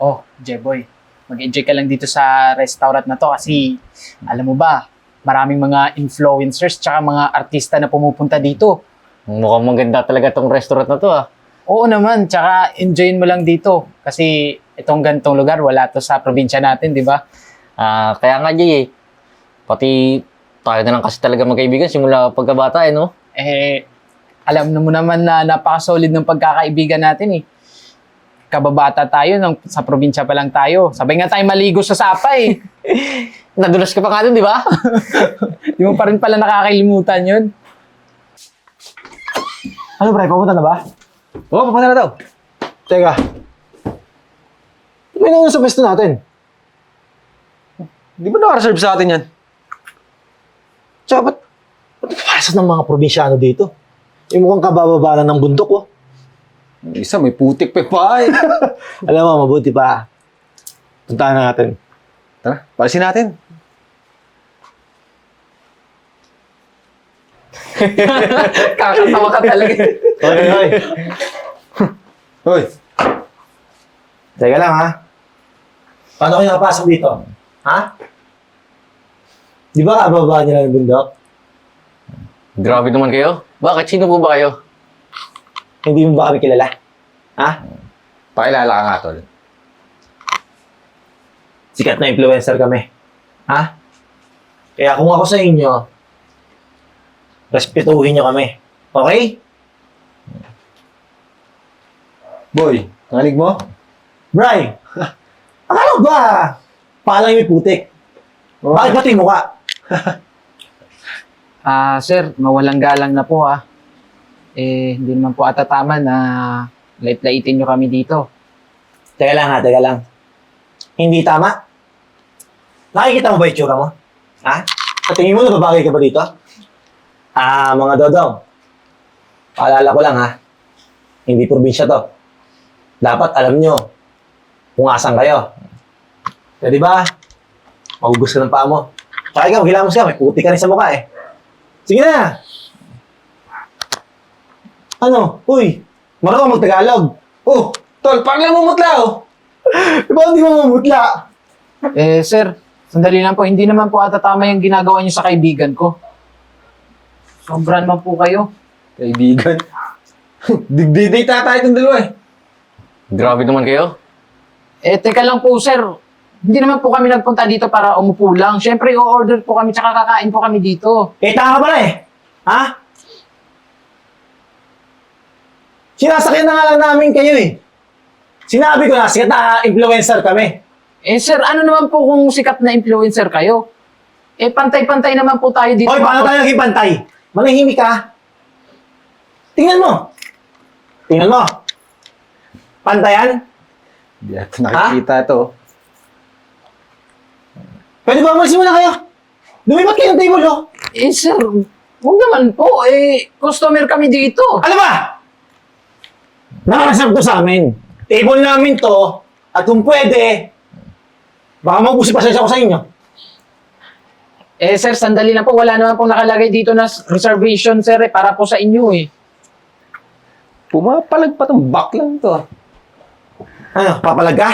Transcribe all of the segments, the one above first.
Oh, Jeboy, mag-enjoy ka lang dito sa restaurant na to kasi alam mo ba, maraming mga influencers tsaka mga artista na pumupunta dito. Mukhang maganda talaga tong restaurant na to ah. Oo naman, tsaka enjoyin mo lang dito kasi itong gantong lugar wala to sa probinsya natin, di ba? Kaya nga Jay pati tayo na lang kasi talaga magkaibigan simula pagkabata no? Alam mo naman na napaka-solid ng pagkakaibigan natin eh. Kababata tayo, sa probinsya pa lang tayo. Sabay nga tayo maligo sa Sapa eh. Nadulas ka pa nga dun, di ba? Di mo pa rin pala nakakalimutan yun. Ano pre, papunta na ba? Oo, papunta na daw. Teka. May nauna sa pwesto natin. Di ba naka-reserve sa atin yan? Tsaka ba't pasas ng mga probinsyano dito? Yung mukhang kabababalan ng bundok, oh. Isa, may putik pa eh. Alam mo, mabuti pa. Puntahan na natin. Tara, palisin natin. Kakatawa ka talaga. Hoy, hoy. Hoy, Teka lang, ha? Paano kayo nakapasok dito? Ha? Di ba kababaan nila ng bundok? Grabe naman kayo. Bakit? Sino po ba kayo? Hindi mo ba kami kilala? Ha? pakilala ka nga, tol. Sikat na influencer kami. Ha? Kaya kung ako sa inyo, respetuhin nyo kami. Okay? Boy, nalig mo? Bray! Akala ba? Palang may putik. Bakit pati yung mukha? Sir, mawalang galang na po hindi naman po ata tama na lait-laitin nyo kami dito. Teka lang ha, teka lang. Hindi tama? Nakikita mo ba yung tsura mo? Ha? At tingin mo na babagay ka ba dito? Mga dodong. Paalala ko lang ha. Hindi probinsya to. Dapat alam nyo kung asan kayo. Pwede ba? Mahugus ka ng paa mo. Tsaka ikaw, hilamos ka. May puti ka rin sa mukha eh. Sige na! Ano? Uy! Marunong mag-Tagalog. Oh, tol, parang namumutla oh. Diba hindi mo mamutla? Sir, sandali lang po. Hindi naman po ata tama yung ginagawa nyo sa kaibigan ko. Sobra naman po kayo. Kaibigan. Digdidate na tayo itong dalawa eh. Grabe naman kayo. Teka lang po, sir. Hindi naman po kami nagpunta dito para umupo lang. Siyempre, o-order po kami tsaka kakain po kami dito. Tama pala eh. Ha? Sinasakyan na nga lang namin kayo eh. Sinabi ko na, sikat na influencer kami. Sir, ano naman po kung sikat na influencer kayo? Pantay-pantay naman po tayo dito. Hoy, paano tayo naging pantay? Manahimik ka. Tingnan mo. Tingnan mo. Pantayan? Hindi ito nakikita ito. Pwede ba umalis mo na kayo? Lumipat kayo ng table, oh. Sir, huwag naman po. Customer kami dito. Ano ba? Nakareserve to sa amin. Table namin to. At kung pwede, baka maubusin pasensya ko sa inyo. Sir, sandali lang po. Wala naman pong nakalagay dito na reservation, sir. Para po sa inyo, Pumapalag pa itong baklang to ah. Ano, papalag ka?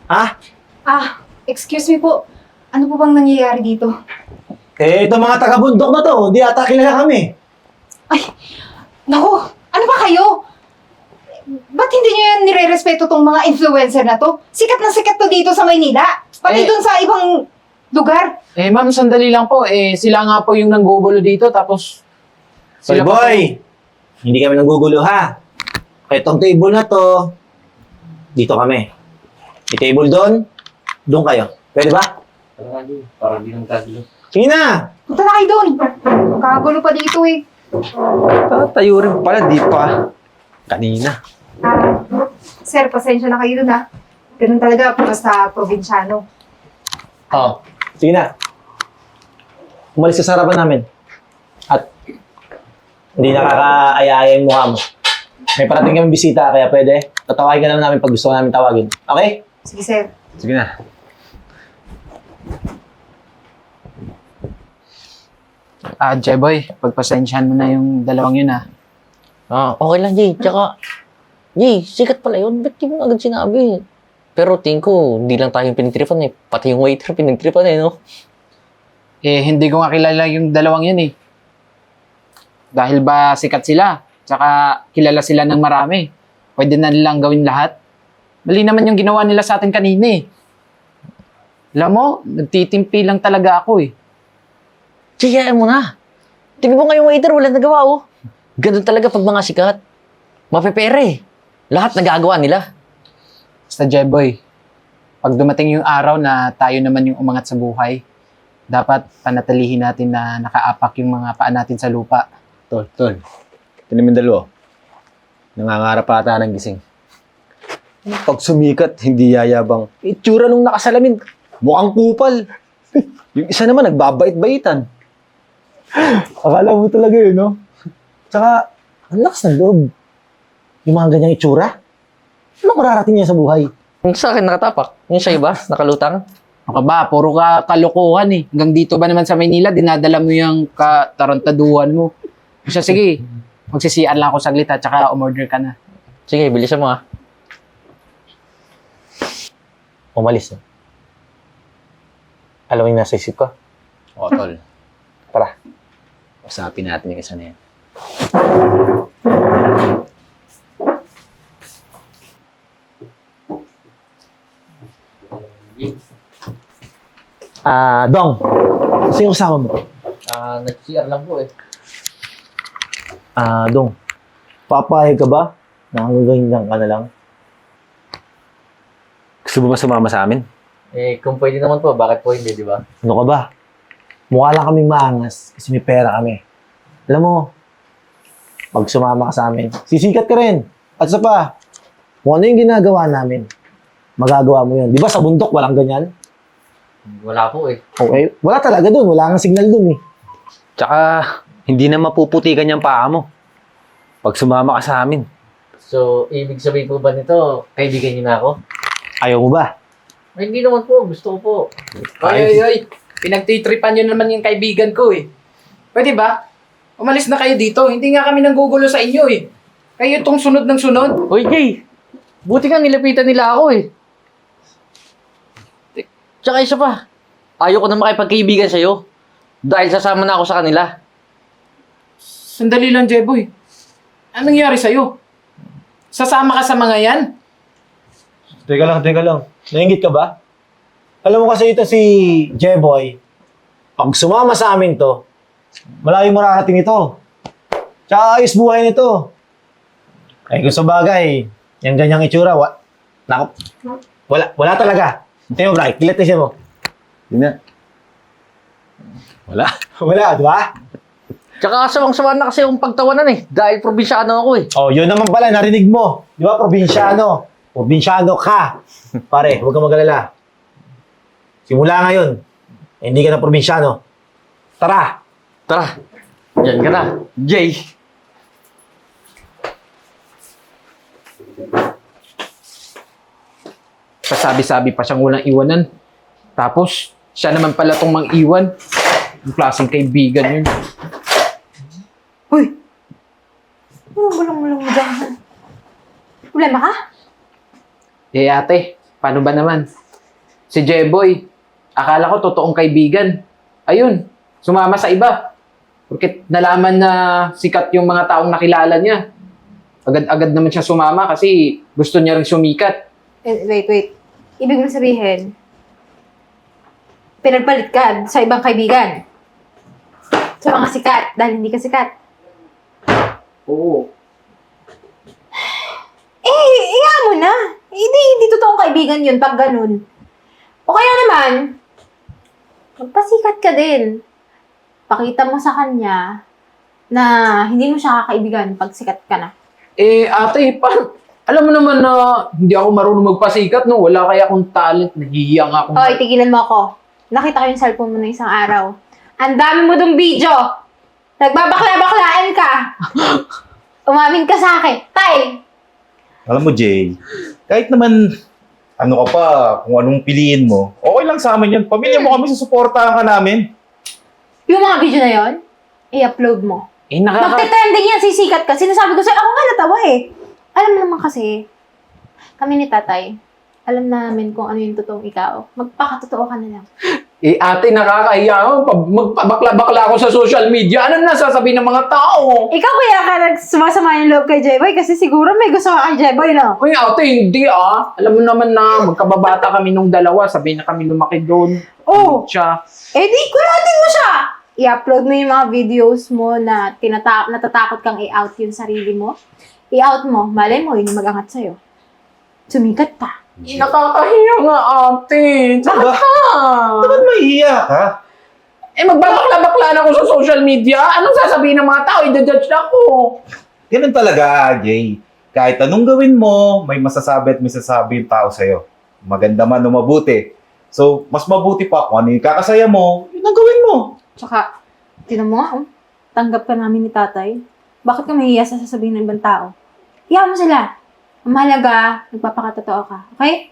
Ha? Excuse me po. Ano po bang nangyayari dito? Ito mga taga-bundok na to. Hindi ata kilala kami. Ay, naku, ano ba kayo? Ba't hindi nyo yan nire-respeto tong mga influencer na to? Sikat na sikat to dito sa Maynila. Pati dun sa ibang lugar. Ma'am, sandali lang po. Sila nga po yung nanggugulo dito. Tapos, Sorry pa- boy, hindi kami nanggugulo ha. Itong table na to, dito kami. May table doon kayo. Pwede ba? Parang di nang taglo. Sige na! Punta na kayo dun. Kagulo pa dito eh. Tatayo rin pala, di pa. Kanina. Sir, pasensya na kayo dun ha. Ganun talaga basta probinsyano. Sige na. Umalis ka sa harapan namin. At hindi nakakaaya-aya yung mukha mo. May parating kami bisita, kaya pwede. Tatawagin ka naman namin pag gusto ko namin tawagin. Okay? Sige, sir. Sige na. Jeboy, pagpasensyahan mo na yung dalawang yun, Okay lang, Jay. Tsaka, Jay, sikat pala yun. Ba't di mo agad sinabi? Pero tingin ko, hindi lang tayo yung pinagtripan eh. Pati yung waiter pinagtripan eh, no? Eh, hindi ko nga kilala yung dalawang yun eh. Dahil ba sikat sila, tsaka kilala sila ng marami. Pwede na nilang gawin lahat. Mali naman yung ginawa nila sa atin kanina eh. Alam mo, nagtitimpi lang talaga ako eh. Tsiyaan mo na. Tingnan mo nga yung waiter, wala nagawa oh. Ganun talaga pag mga sikat. Mapepere. Lahat nagagawa nila. Basta Jeboy, pag dumating yung araw na tayo naman yung umangat sa buhay, dapat panatilihin natin na nakaapak yung mga paa natin sa lupa. Tol. Tinan mo yung dalawa. Nangangarap ata ng gising. Pag sumikat, hindi yayabang. Itsura nung nakasalamin, mukhang kupal. Yung isa naman, nagbabait-baitan. Akala mo talaga yun, no? Tsaka, ang lakas ng loob. Yung mga ganyang itsura. Ano mararating niya sa buhay? Yung sa akin nakatapak. Yung sa iba, nakalutang. Ano ka ba? Puro ka kalokohan eh. Hanggang dito ba naman sa Maynila, dinadala mo yung katarantaduhan mo. Siya, sige. Magsisiyan lang ako saglit at saka umorder ka na. Sige, bilisan mo ah. Umalis, no? Alam mo yung nasa isip ko? O, tol. Tara. Usapin natin yung isa na yan. Dong. Sino yung kasama mo? Nag-CR lang po eh. Dong. Papayag ka ba? Nakagaganyan ka na lang. Gusto mo ba sumama sa amin? Eh, kung pwede naman po, bakit po hindi, di ba? Ano ka ba? Mukha lang kaming maangas kasi may pera kami. Alam mo, pag sumama ka sa amin, sisikat ka rin. At isa pa, kung ano yung ginagawa namin, magagawa mo yun. Di ba sa bundok walang ganyan? Wala po eh. Okay, wala talaga dun. Wala nga signal dun eh. Tsaka, hindi na mapuputikan yung paa mo. Pag sumama ka sa amin. So, ibig sabihin po ba nito, kaibigan niyo na ako? Ayaw mo ba? Ay, hindi naman po. Gusto ko po. Ay. Pinagtitripan nyo naman yung kaibigan ko eh. Pwede ba? Umalis na kayo dito. Hindi nga kami nanggugulo sa inyo eh. Kayo itong sunod ng sunod. Hoy, Jay! Buti nga nilapitan nila ako eh. Tsaka isa pa, ayaw ko na makipagkaibigan sa'yo. Dahil sasama na ako sa kanila. Sandali lang, Jeboy. Anong nangyari sa'yo? Sasama ka sa mga yan? Teka lang. Nainggit ka ba? Alam mo kasi ito si Jeboy. Pag sumama sa amin to, malayo mararating ito. Tsaka ayos buhay nito. Ay kung sa bagay, yung ganyang itsura, wala talaga. Tingnan mo, Bray, kilatisin mo. Yun na. Wala. Wala, di ba? Tsaka sawang-sawa na kasi yung pagtawanan eh. Dahil probinsyano ako eh. Oh, yun naman pala, narinig mo. Di ba, probinsyano? Probinsyano ka. Pare, huwag kang mag-alala. Simula ngayon, hindi ka na probinsyano. Tara! Tara, dyan ka na. Jay! Pasabi-sabi pa siyang walang iwanan. Tapos, siya naman pala tong mang-iwan. Yung klaseng kaibigan yun. Uy! Anong bulong-bulong mo dyan? Problema ka? Eh ate, paano ba naman? Si Jeboy, akala ko totoong kaibigan. Ayun, sumama sa iba. Porque nalaman na sikat yung mga taong nakilala niya. Agad-agad naman siya sumama kasi gusto niya rin sumikat. Wait. Ibig mo sabihin, pinagpalit ka sa ibang kaibigan. Sa mga sikat, dahil hindi ka sikat. Oo. Iya mo na. Hindi totoong kaibigan yun pag ganun. O kaya naman, magpasikat ka din. Pakita mo sa kanya na hindi mo siya kakaibigan pag sikat ka na. Eh ate, alam mo naman na hindi ako marunong magpasikat, no? Wala kaya akong talent. Nahihiya nga ako. Hoy, tigilan mo ako. Nakita ko yung cellphone mo na isang araw. Ang dami mo dong video. Nagbabakla-baklaan ka. Umamin ka sa akin. Tay! Alam mo, Jay, kahit naman ano ka pa, kung anong piliin mo, okay lang sa amin yan. Pamilya mo kami, susuportahan ka namin. Yung mga video na yon, i-upload mo. Eh Magte-trending yan, sisikat ka. Sinasabi ko sa'yo, ako nga natawa eh. Alam mo naman kasi, kami ni tatay, alam namin kung ano yung totoong ikaw. Magpakatotoo ka na lang. Eh ate, nakakahiya ako. Magpabakla-bakla ako sa social media. Ano na sasabihin ng mga tao? Ikaw kaya ka nagsumasama yung loob kay Jeboy kasi siguro may gusto ka kay Jeboy, no? Uy ate, hindi ah. Alam mo naman na magkababata kami nung dalawa. Sabi na kami lumaki doon. Oh! Siya. Eh di, kulatin mo siya! I-upload mo yung mga videos mo na natatakot kang i-out yung sarili mo. I-out mo, malay mo, yun yung mag-angat sa'yo. Sumikat pa. Nakakahiya nga ate. Tsaka Ba't mahihiya ka? eh magbabakla-bakla na ako sa social media. Anong sasabihin ng mga tao? I-judge na ako. Ganun talaga, Jay. Kahit anong gawin mo, may masasabi at may sasabi yung tao sa'yo. Maganda man o mabuti. So, mas mabuti pa kung ano yung kakasaya mo, yun ang gawin mo. Tsaka, tinan mo nga, oh. Tanggap ka namin ni tatay. Bakit ka mahihiya sa sasabihin ng ibang tao? Hiya mo sila. Ang mahalaga, nagpapakatotoo ka. Okay?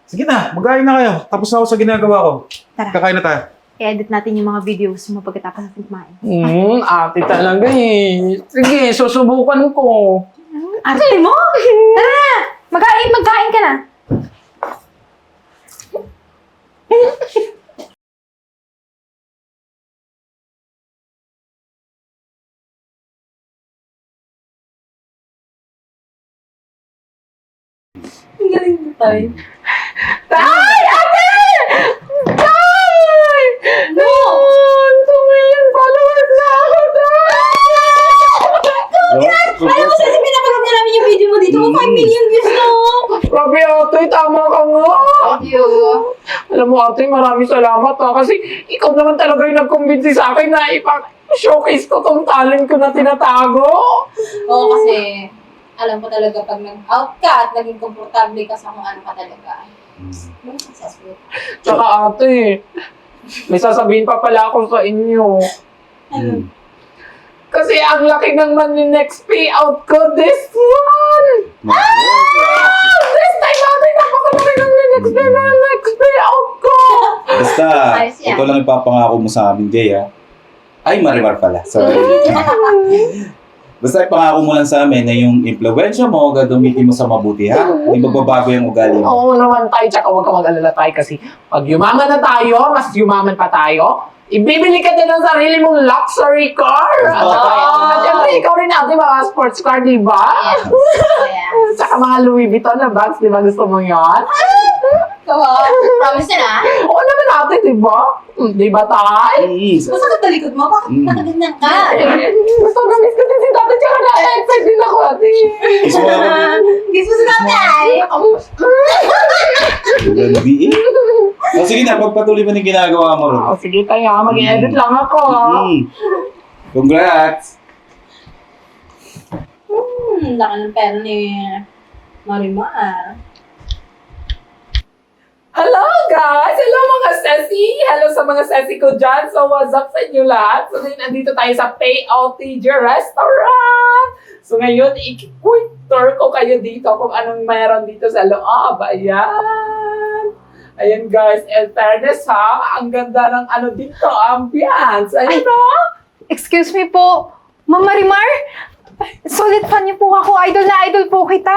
Sige na, mag-aay na kayo. Tapos na ako sa ginagawa ko. Tara. Kakain na tayo. I-edit natin yung mga videos mo pagkatapos natin kumain. Ate talaga eh. Sige, susubukan ko. Arte mo? Tara! Magkain ka na. Ang galing mo tayo. Tay! Ate! Tay! No! Tumingin followers na ako, Alam mo, Ceci, pinapanood na namin yung video mo dito. 5 million views na. Grabe ate, tama ka nga. Thank you. Alam mo ate, maraming salamat ha. Kasi ikaw naman talaga yung nag-convince sa akin na showcase ko tong talent ko na tinatago. Oo, kasi alam ko talaga pag nag-out ka at naging komportable ka sa kung ano ka talaga, may successful. Tsaka ate, may sasabihin pa pala ako sa inyo. Ano? Kasi ang laki ng next payout ko this one! This time ate, napakalaki ng next payout ko! Basta, Ayos yan. ito lang ipapangako mo sa amin, Jay, ha? Ay, Marimar pala. Sorry. Basta ipangako mo lang sa amin na yung impluwensya mo, gagamitin mo sa mabuti, ha? Hindi magbabago yung ugali mo. Oo naman tayo, tsaka huwag ka mag-alala tayo kasi pag yumaman na tayo, mas yumaman pa tayo, ibibili ka din ng sarili mong luxury car. At syempre, ikaw rin natin mga sports car, di ba? Yes. Oh, yeah. Tsaka mga Louis Vuitton na bags, di ba gusto mo yun? Promise na. Oo naman natin, di ba? Di ba tayo? Masakit na likod mo. Bakit nakaganyan ka? Gusto na-miss ko din si tatay, tsaka na-excite din ako, ate. Gusto mo ako? Gusto sa tatay. Gandi, eh. O, sige na, pagpatuloy mo ng ginagawa mo rin. Oh, sige tayo, mag-edit lang ako. Congrats! Laki ng pera ni Marimar. Hello guys! Hello mga Ceci! Hello sa mga Ceci ko dyan! So what's up sa inyo lahat? So ngayon nandito tayo sa Payout TJ Restaurant! So ngayon, i-quick tour ko kayo dito kung anong mayroon dito sa loob. Ayan! Ayan guys, in fairness ha, ang ganda ng ano dito, ambience. Ayan ha! Excuse me po, Ma'am Marimar? Solid fan niyo po ako. Idol na idol po kita.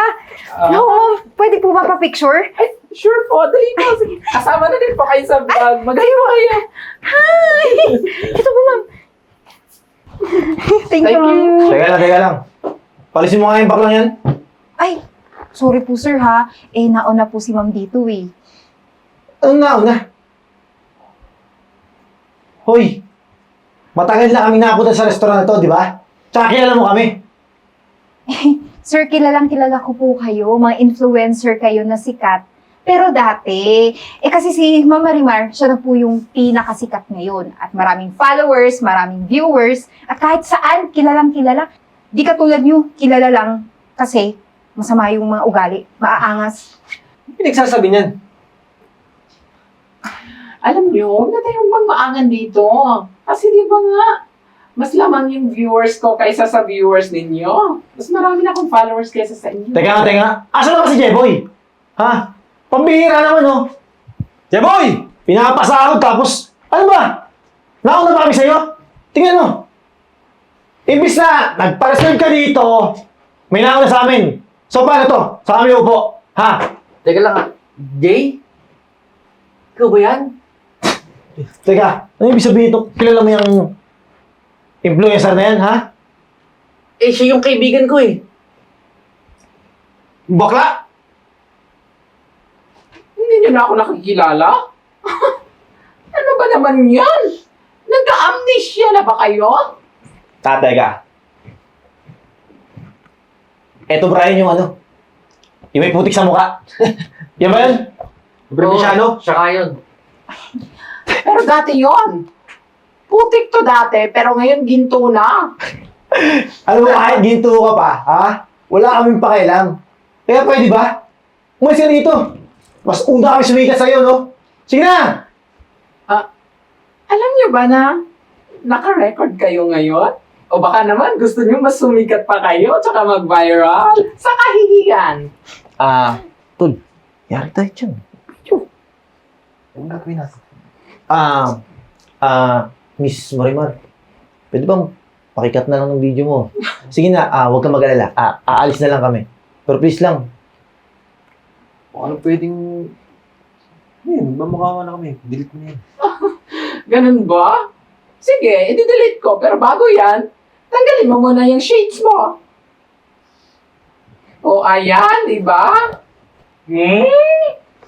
No, ma'am, pwede po ba pa-picture? Ay, sure po, dali po. Sige, kasama na din po kayo sa vlog. Magaling po kayo. Hi! Ito po, ma'am. Thank you, ma'am. Teka lang. Palisin mo nga yung baklang yan. Ay, sorry po, sir, ha. Eh, nauna po si ma'am dito, eh. Anong nauna? Hoy, matagal na kami nakapunta sa restaurant na to, di ba? Tsaka kilala mo kami. Sir, kilala ko po kayo. Mga influencer kayo na sikat. Pero dati, kasi si Ma'am Marimar, siya na po yung pinakasikat ngayon. At maraming followers, maraming viewers, at kahit saan, kilalang kilala. Di katulad nyo, kilala lang kasi masama yung mga ugali, maaangas. Pinagsasabi niyan. Alam niyo, huwag na tayong maangan dito. Kasi di ba nga, mas lamang yung viewers ko kaysa sa viewers ninyo. Mas marami na akong followers kaysa sa inyo. Teka. Asa na ba si Jeboy? Ha? Pambihira naman, oh. Jeboy! Pinapasahod tapos, ano ba? Nauna ba kami sa'yo? Tingnan mo. Imbis na nagpa-reserve ka dito, may nauna sa amin. So paano to? Sa kami upo. Ha? Teka lang, Jay? Ikaw ba yan? Teka, ano ibig sabihin ito? Kilala mo yung influencer na yan, ha? Eh, siya yung kaibigan ko eh. Bakla? Hindi niyo na ako nakikilala? Ano ba naman yan? Nagka-amnesia na ba kayo? Teka. Eto, Brian, yung ano? Yung may putik sa mukha. Yan ba yan? Provinciano? Siya ka yun. Pero dati yon. Putik to dati, pero ngayon ginto na. Alam mo, kahit ginto ka pa, ha? Wala kaming pakialam. Kaya pwede ba? Umalis ka dito. Mas una kami sumikat sa'yo, no? Sige na! Alam niyo ba na naka-record kayo ngayon? O baka naman gusto niyo mas sumikat pa kayo tsaka mag-viral sa kahihiyan. Tol, yari tayo dyan. Ano gagawin natin? Miss Marimar, pwede bang pakikat na lang ng video mo? Sige na, huwag kang mag-alala. Aalis na lang kami. Pero please lang. Kung ano pwedeng... magmamukha na kami. Delete mo na yan. Ganun ba? Sige, i-delete ko. Pero bago yan, tanggalin mo muna yung shades mo. O, ayan, di ba?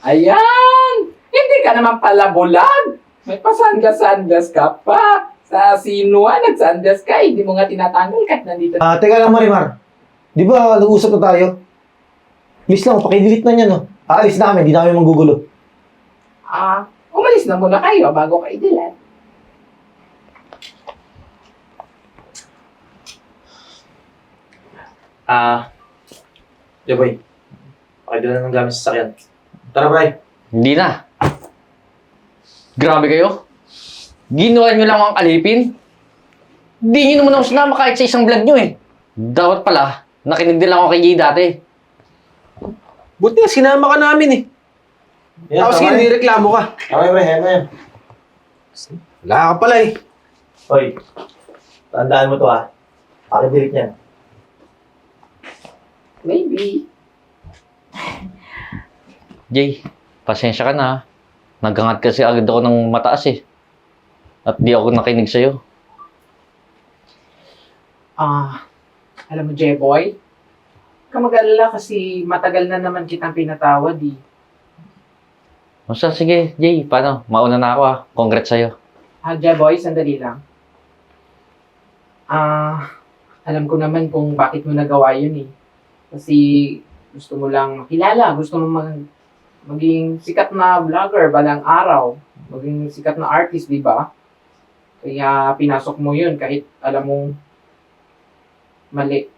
Ayan! Hindi ka naman pala bulag. May pasanggas-sanggas ka pa. Sa sinuan, nagsanggas ka. Hindi mo nga tinatanggal kahit nandito. Teka lang, Marimar. Di ba nag-uusap na tayo? Please lang, pakidelete na niya, no? Aalis na kami, hindi na kami manggugulo. Umalis na muna kayo bago kayo delete. Boy, pakidoon na ng gamit sa sakyan. Tara, Bray. Hindi na. Grabe kayo. Ginawa nyo lang ang alipin. Hindi nyo naman ako sinama kahit sa isang vlog nyo eh. Dapat pala, nakinig din lang ako kay Jay dati. Buti nga, sinama ka namin eh. Tapos tama hindi reklamo ka. Okay, Bray, yan. Wala ka pala eh. Hoy, tandaan mo to, ha? Pakidelete niyan. Maybe. Jay, pasensya ka na ha. Naghangat kasi agad ako ng mataas eh. At di ako nakinig sa'yo. Alam mo, J-Boy, kamag-alala kasi matagal na naman kitang pinatawad eh. Basta sige, Jay, paano? Mauna na ako ha. Congrats sa'yo. J-Boy, sandali lang. Alam ko naman kung bakit mo nagawa yun eh. Kasi gusto mo lang makilala, gusto mo maging sikat na vlogger balang araw, maging sikat na artist, di ba? Kaya pinasok mo yun kahit alam mong mali.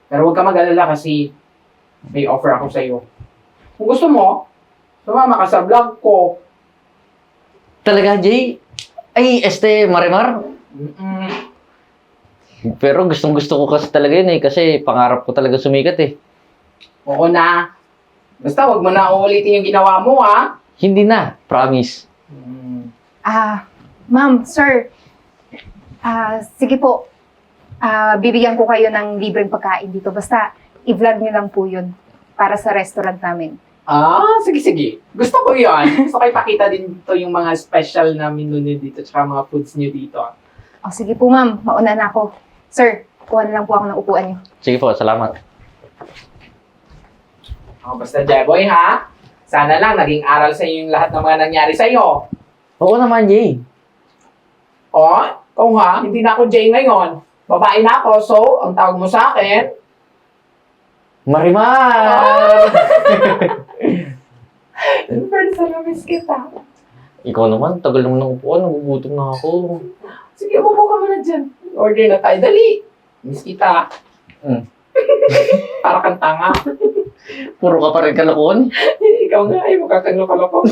Pero huwag ka mag-alala kasi may offer ako sa'yo. Kung gusto mo, sumama ka sa vlog ko. Talaga, Jay? Ay, Marimar? Pero gustong-gusto ko kasi talaga yun eh. Kasi pangarap ko talaga sumikat eh. Oo na. Basta huwag mo na uulitin yung ginawa mo, ha? Hindi na, promise. Ma'am, sir. Sige po. Bibigyan ko kayo ng libreng pagkain dito. Basta, i-vlog niyo lang po yun para sa restaurant namin. Sige. Gusto ko yun. Gusto ko ipakita din dito yung mga special na menu nyo dito tsaka mga foods nyo dito. Sige po, ma'am. Mauna na ako. Sir, kuha na lang po ako ng upuan niyo. Sige po, salamat. Basta J-Boy, ha? Sana lang naging aral sa yung lahat ng mga nangyari sa'yo. Oo naman, Jay. Kung ha, hindi na ako Jay ngayon. Babae na ako, so, ang tawag mo sa akin, Marimar! Pero sana miss kita. Ikaw naman, tagal naman ng upuan. Nagugutom na ako. Sige, umupo ka muna dyan. Order na tayo. Dali. Miss kita. Para kang tanga. Puro ka pa rin kalokohan. Ikaw nga, ay mukha kang loko-loko.